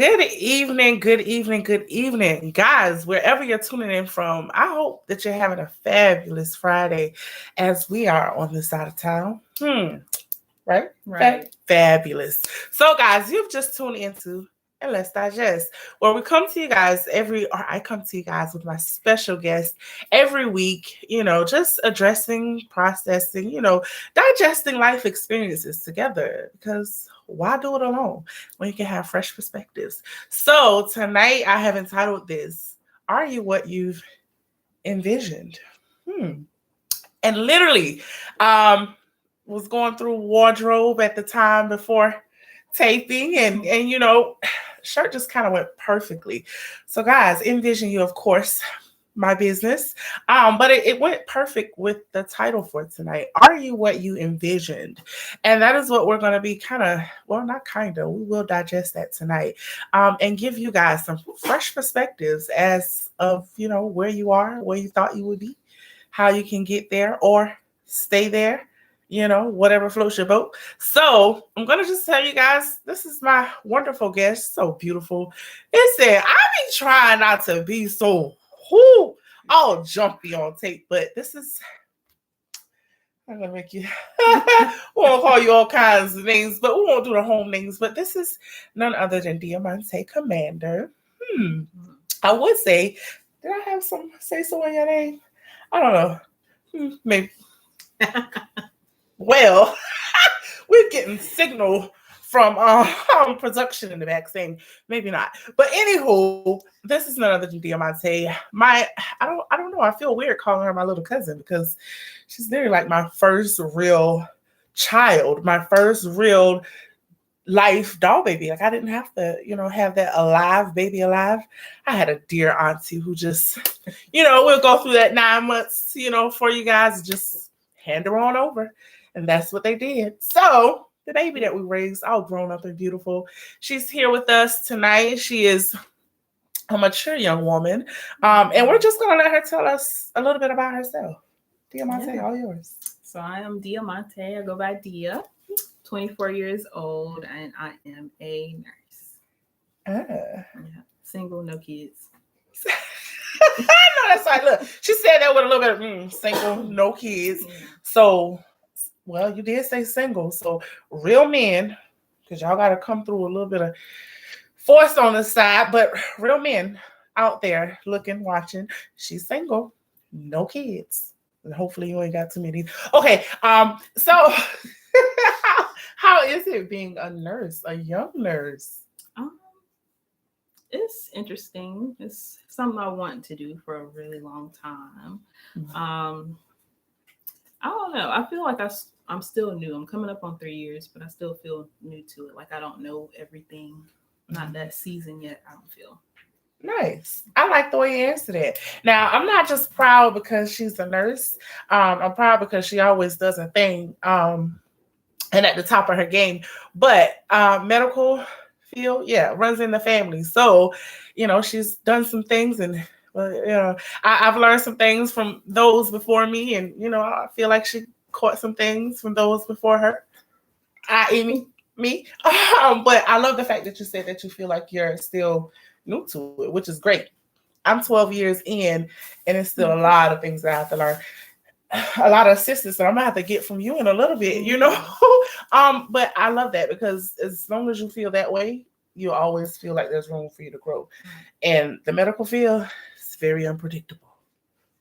Good evening, good evening, guys, wherever you're tuning in from. I hope that you're having a fabulous Friday as we are on this side of town. Right? Right. Fabulous. So, guys, you've just tuned into and Let's Digest, where we come to you guys or I come to you guys with my special guest every week, just addressing, processing, digesting life experiences together because why do it alone when you can have fresh perspectives? So, tonight I have entitled this, Are You What You've Envisioned? And literally, was going through wardrobe at the time before taping and shirt just kind of went perfectly. So guys, envision you, of course, my business. But it went perfect with the title for tonight. Are you what you envisioned? And that is what we're going to be we will digest that tonight, and give you guys some fresh perspectives as of, where you are, where you thought you would be, how you can get there or stay there, whatever floats your boat. So I'm gonna just tell you guys, this is my wonderful guest, so beautiful. It said, I be trying not to be so all jumpy on tape, but this is I'm gonna make you we won't call you all kinds of names, but we won't do the home names. But this is none other than Diamante Commander. I would say, did I have some say so in your name? I don't know. Maybe. Well, we're getting signal from production in the back saying maybe not. But anywho, this is none other than Diamante. I don't know. I feel weird calling her my little cousin because she's very like my first real child, my first real life doll baby. Like I didn't have to, have that baby alive. I had a dear auntie who just, we'll go through that 9 months, for you guys, just hand her on over. And that's what they did. So the baby that we raised, all grown up and beautiful, she's here with us tonight. She is a mature young woman. And we're just going to let her tell us a little bit about herself. Diamante, all yours. So I am Diamante. I go by Dia. 24 years old, and I am a nurse. Single, no kids. I know that's right. Look, she said that with a little bit of single, no kids. So, well, you did say single. So, real men, because y'all got to come through a little bit of force on the side, but real men out there looking, watching, she's single, no kids. And hopefully you ain't got too many. Okay, so how is it being a nurse, a young nurse? It's interesting. It's something I want to do for a really long time. I don't know. I feel like I'm still new. I'm coming up on 3 years, but I still feel new to it. Like I don't know everything. Not that seasoned yet, I don't feel. Nice. I like the way you answered it. Now, I'm not just proud because she's a nurse. I'm proud because she always does a thing and at the top of her game. But medical field, runs in the family. So, she's done some things and, I've learned some things from those before me. And, I feel like she caught some things from those before her. Me. But I love the fact that you said that you feel like you're still new to it, which is great. I'm 12 years in, and it's still a lot of things that I have to learn. A lot of assistance that I'm gonna have to get from you in a little bit, But I love that because as long as you feel that way, you always feel like there's room for you to grow. And the medical field is very unpredictable.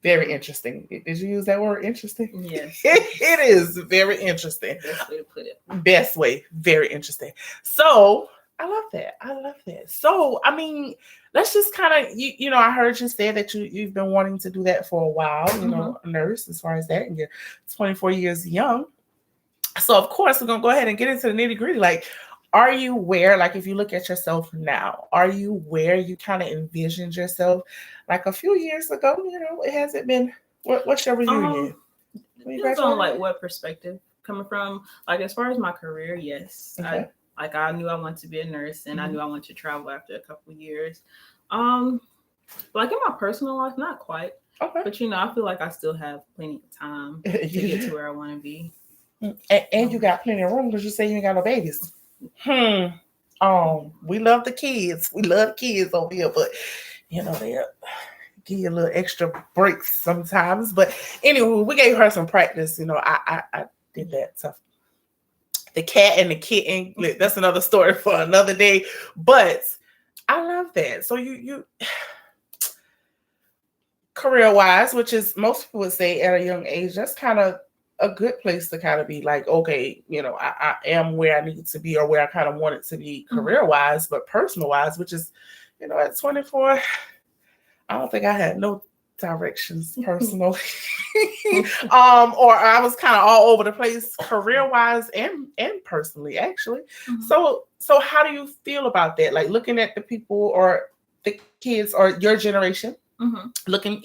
Very interesting. Did you use that word, interesting? Yes. It is very interesting. Best way to put it. Best way. Very interesting. So I love that. So, I mean, let's just kind of, I heard you say that you've been wanting to do that for a while, a nurse as far as that, and you're 24 years young. So, of course, we're going to go ahead and get into the nitty gritty. Like, are you where, like, if you look at yourself now, are you where you kind of envisioned yourself like a few years ago? It hasn't been, what's your reunion? Depends on, like, what perspective coming from. Like, as far as my career, yes. Okay. I knew I wanted to be a nurse, and I knew I wanted to travel after a couple of years. Like, in my personal life, not quite. Okay. But, I feel like I still have plenty of time to get to where I want to be. And you got plenty of room because you say you ain't got no babies. We love the kids. We love kids over here, but they give you a little extra breaks sometimes. But anyway, we gave her some practice. I did that. So the cat and the kitten, that's another story for another day. But I love that. So you career wise, which is most people would say at a young age, that's kind of a good place to kind of be like, okay, I am where I need to be or where I kind of want it to be career wise, but personal wise, which is, at 24, I don't think I had no directions personally. Or I was kind of all over the place career wise and personally actually. So how do you feel about that? Like looking at the people or the kids or your generation, looking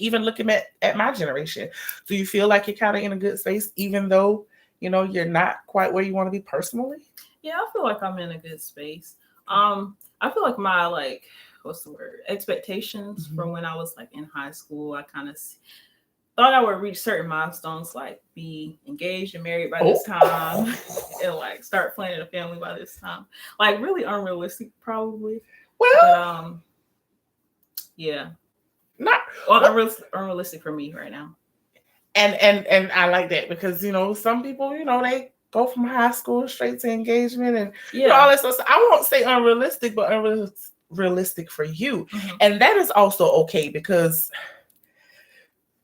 at my generation, do you feel like you're kind of in a good space even though you're not quite where you want to be personally? Yeah, I feel like I'm in a good space. I feel like my what's the word, expectations from when I was in high school, I kind of thought I would reach certain milestones, like be engaged and married by this time and start planning a family by this time. Really unrealistic probably. Well, but, yeah, not unrealistic for me right now. And I like that because some people they go from high school straight to engagement and all that stuff. So I won't say unrealistic, but unrealistic for you, and that is also okay because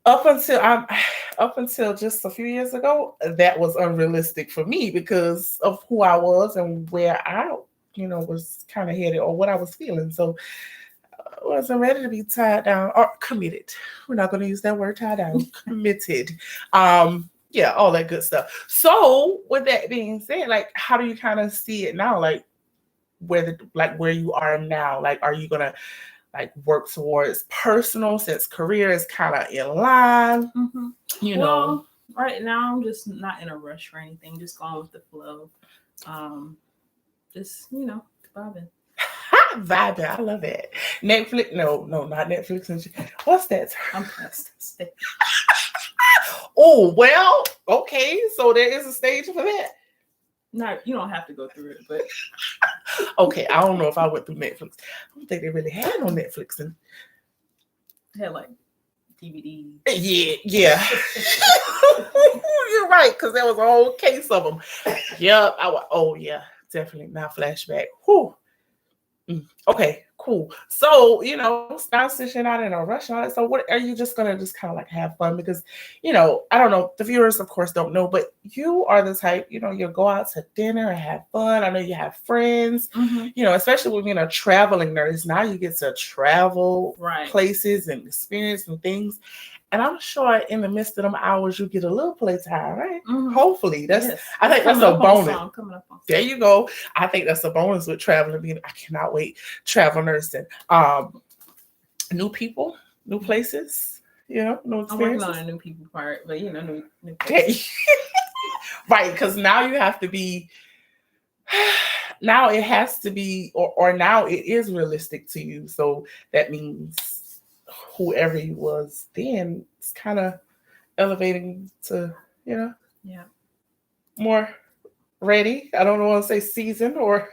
up until just a few years ago, that was unrealistic for me because of who I was and where I was kind of headed or what I was feeling. So wasn't ready to be tied down or committed. We're not going to use that word tied down. Committed. Yeah, all that good stuff. So with that being said, how do you kind of see it now? Where you are now? Are you gonna work towards personal since career is kind of in line? Well, right now I'm just not in a rush or anything. Just going with the flow. Just vibing. Vibing. I love it. Netflix? No, not Netflix. What's that? I'm pressed. Oh, well, okay. So there is a stage for that. No, you don't have to go through it, but okay. I don't know if I went through Netflix. I don't think they really had on Netflix and they had DVDs. Yeah. You're right, because there was a whole case of them. Yep. Oh yeah, definitely. Now flashback. Whew. Okay, cool. So, now since you're not in a rush on it, so what are you just gonna just kind of have fun? Because, I don't know, the viewers of course don't know, but you are the type, you'll go out to dinner and have fun. I know you have friends, especially when being a traveling nurse. Now you get to travel places and experience and things. And I'm sure in the midst of them hours you get a little playtime, right? Hopefully. I think that's a bonus. There you go. I think that's a bonus with traveling. I cannot wait. Travel nursing. New people, new places, new experiences. I'm working on a new people part, but new places. Right, because now you have to be now it has to be or now it is realistic to you. So that means whoever you was then it's kind of elevating to more ready. I don't want to say seasoned or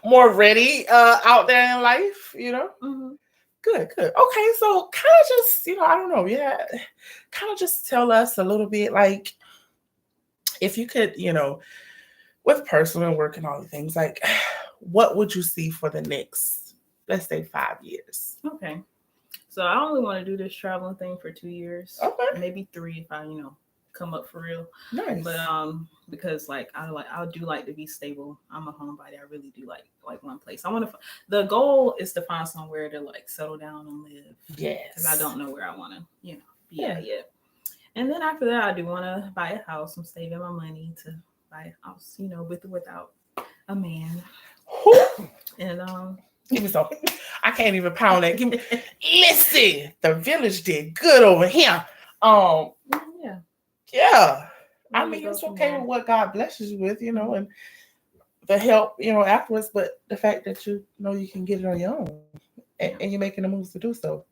more ready out there in life. Good. Okay, so kind of just I don't know, kind of just tell us a little bit if you could with personal work and all the things what would you see for the next, let's say, 5 years? Okay. So I only want to do this traveling thing for 2 years. Okay. Maybe 3 if I, come up for real. Nice. But because I do like to be stable. I'm a homebody. I really do like one place. The goal is to find somewhere to settle down and live. Yes. Because I don't know where I want to, be at yet. And then after that, I do want to buy a house. I'm saving my money to buy a house, with or without a man. And give me something. I can't even pound that. Listen, the village did good over here. Yeah. I mean, it's okay with what God blesses you with, and the help, afterwards. But the fact that you know you can get it on your own, and you're making the moves to do so.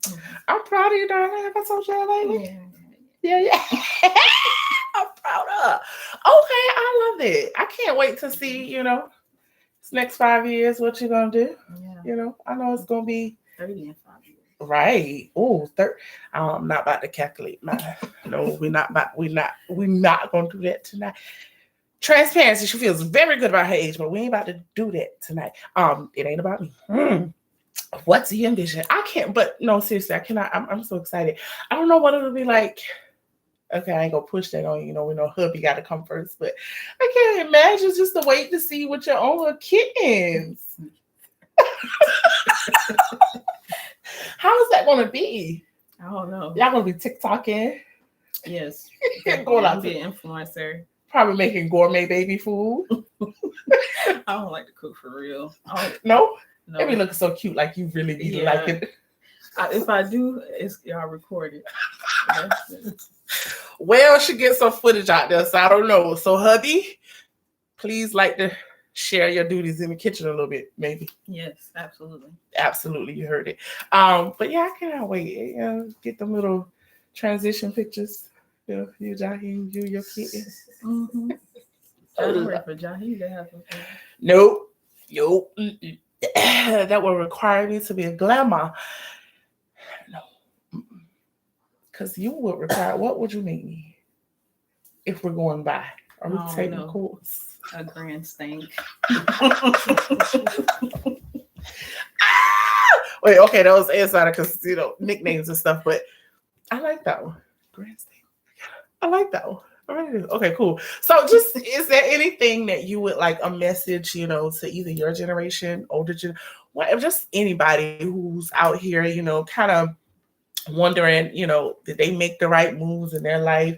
I'm proud of you, darling. Have I told you that lately? Yeah. I'm proud of her. Okay, I love it. I can't wait to see, This next 5 years, what you gonna do? Yeah. I know it's gonna be 30 and 5 years. right. Oh, I'm not about to calculate my. No, we're not gonna do that tonight. Transparency. She feels very good about her age, but we ain't about to do that tonight. It ain't about me. What do you envision? I can't. But no, seriously, I cannot. I'm so excited. I don't know what it'll be like. Okay, I ain't gonna push that on you. We know hubby got to come first, but I can't imagine just the wait to see what your own little kittens. How is that gonna be? I don't know. Y'all gonna be TikToking? Yes. Going out be to an influencer. probably making gourmet baby food. I don't like to cook for real. No? No. It be looking so cute, like you really be liking it. If I do, y'all record it. Well, she gets some footage out there, so I don't know. So, hubby, please like to share your duties in the kitchen a little bit, maybe. Yes, absolutely. Absolutely, you heard it. But yeah, I cannot wait. Get them little transition pictures. You, Jaheem, you, your kid. Mm-hmm. I'm ready for Jaheem to have some fun. Nope. That will require me to be a glamour. No. Because you would require, what would you make me if we're going by? Are we taking course? A grand stank. Wait, okay, that was insider because nicknames and stuff, but I like that one. Grand stank. I like that one. Okay, cool. So just is there anything that you would like a message, to either your generation, older generation, whatever, just anybody who's out here, kind of wondering, did they make the right moves in their life?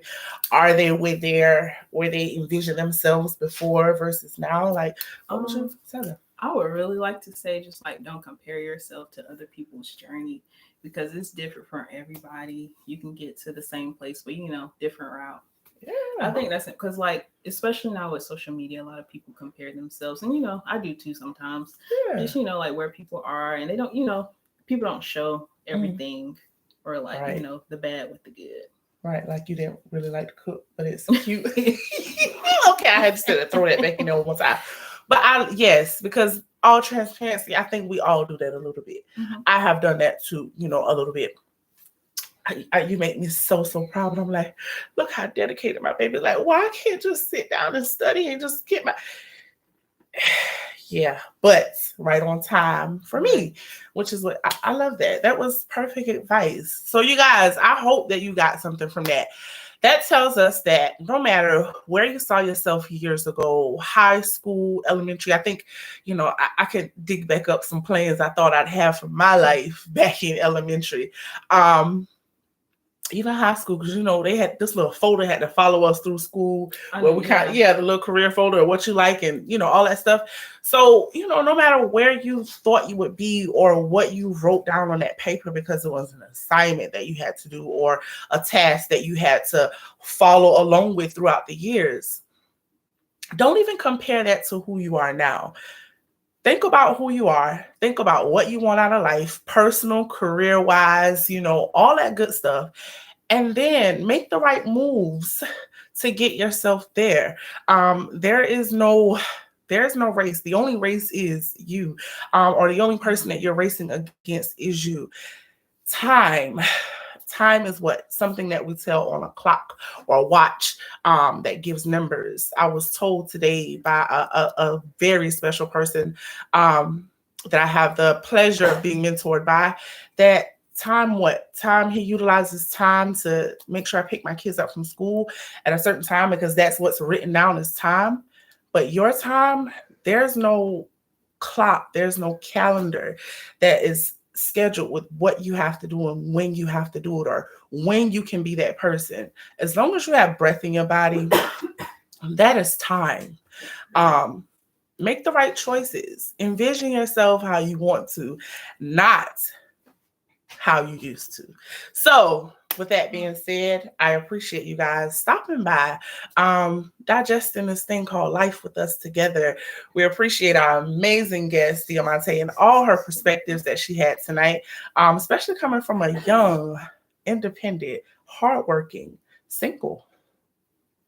Are they where they envision themselves before versus now? Like, what would you tell them? I would really like to say just like don't compare yourself to other people's journey because it's different for everybody. You can get to the same place, but different route. Yeah. I think that's it because especially now with social media, a lot of people compare themselves, and I do too sometimes. Yeah. Just like where people are, and they don't, people don't show everything or right. The bad with the good. Right, like you didn't really like to cook, but it's cute. Okay, I had to throw that back in there one time. But yes, because all transparency, I think we all do that a little bit. Mm-hmm. I have done that too, a little bit. You make me so proud. I'm like, look how dedicated my baby. Like, why I can't just sit down and study and just get my yeah, but right on time for me, which is what I love that. That was perfect advice. So you guys, I hope that you got something from that. That tells us that no matter where you saw yourself years ago, high school, elementary, I think, I could dig back up some plans I thought I'd have for my life back in elementary. Even high school, because they had this little folder had to follow us through school where we the little career folder of what you like and all that stuff. So no matter where you thought you would be or what you wrote down on that paper because it was an assignment that you had to do or a task that you had to follow along with throughout the years, don't even compare that to who you are now. Think about who you are. Think about what you want out of life, personal, career-wise, all that good stuff. And then make the right moves to get yourself there. There's no race. The only race is you, or the only person that you're racing against is you. Time is what? Something that we tell on a clock or a watch that gives numbers. I was told today by a very special person that I have the pleasure of being mentored by that he utilizes time to make sure I pick my kids up from school at a certain time because that's what's written down as time. But your time, there's no clock, there's no calendar that is scheduled with what you have to do and when you have to do it or when you can be that person. As long as you have breath in your body, that is time. Make the right choices. Envision yourself how you want to, not how you used to. So with that being said, I appreciate you guys stopping by, digesting this thing called life with us together. We appreciate our amazing guest, Diamante, and all her perspectives that she had tonight, especially coming from a young, independent, hardworking, single,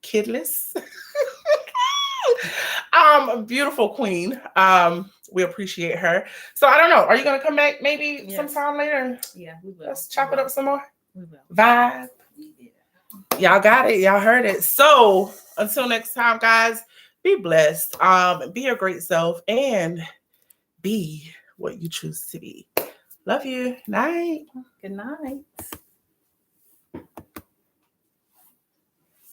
kidless Beautiful queen. We appreciate her. So I don't know. Are you gonna come back maybe sometime later? Yeah, we will. Let's chop it up some more. We will. Vibe. Y'all got it. Y'all heard it. So until next time, guys, be blessed. Be your great self and be what you choose to be. Love you. Night. Good night.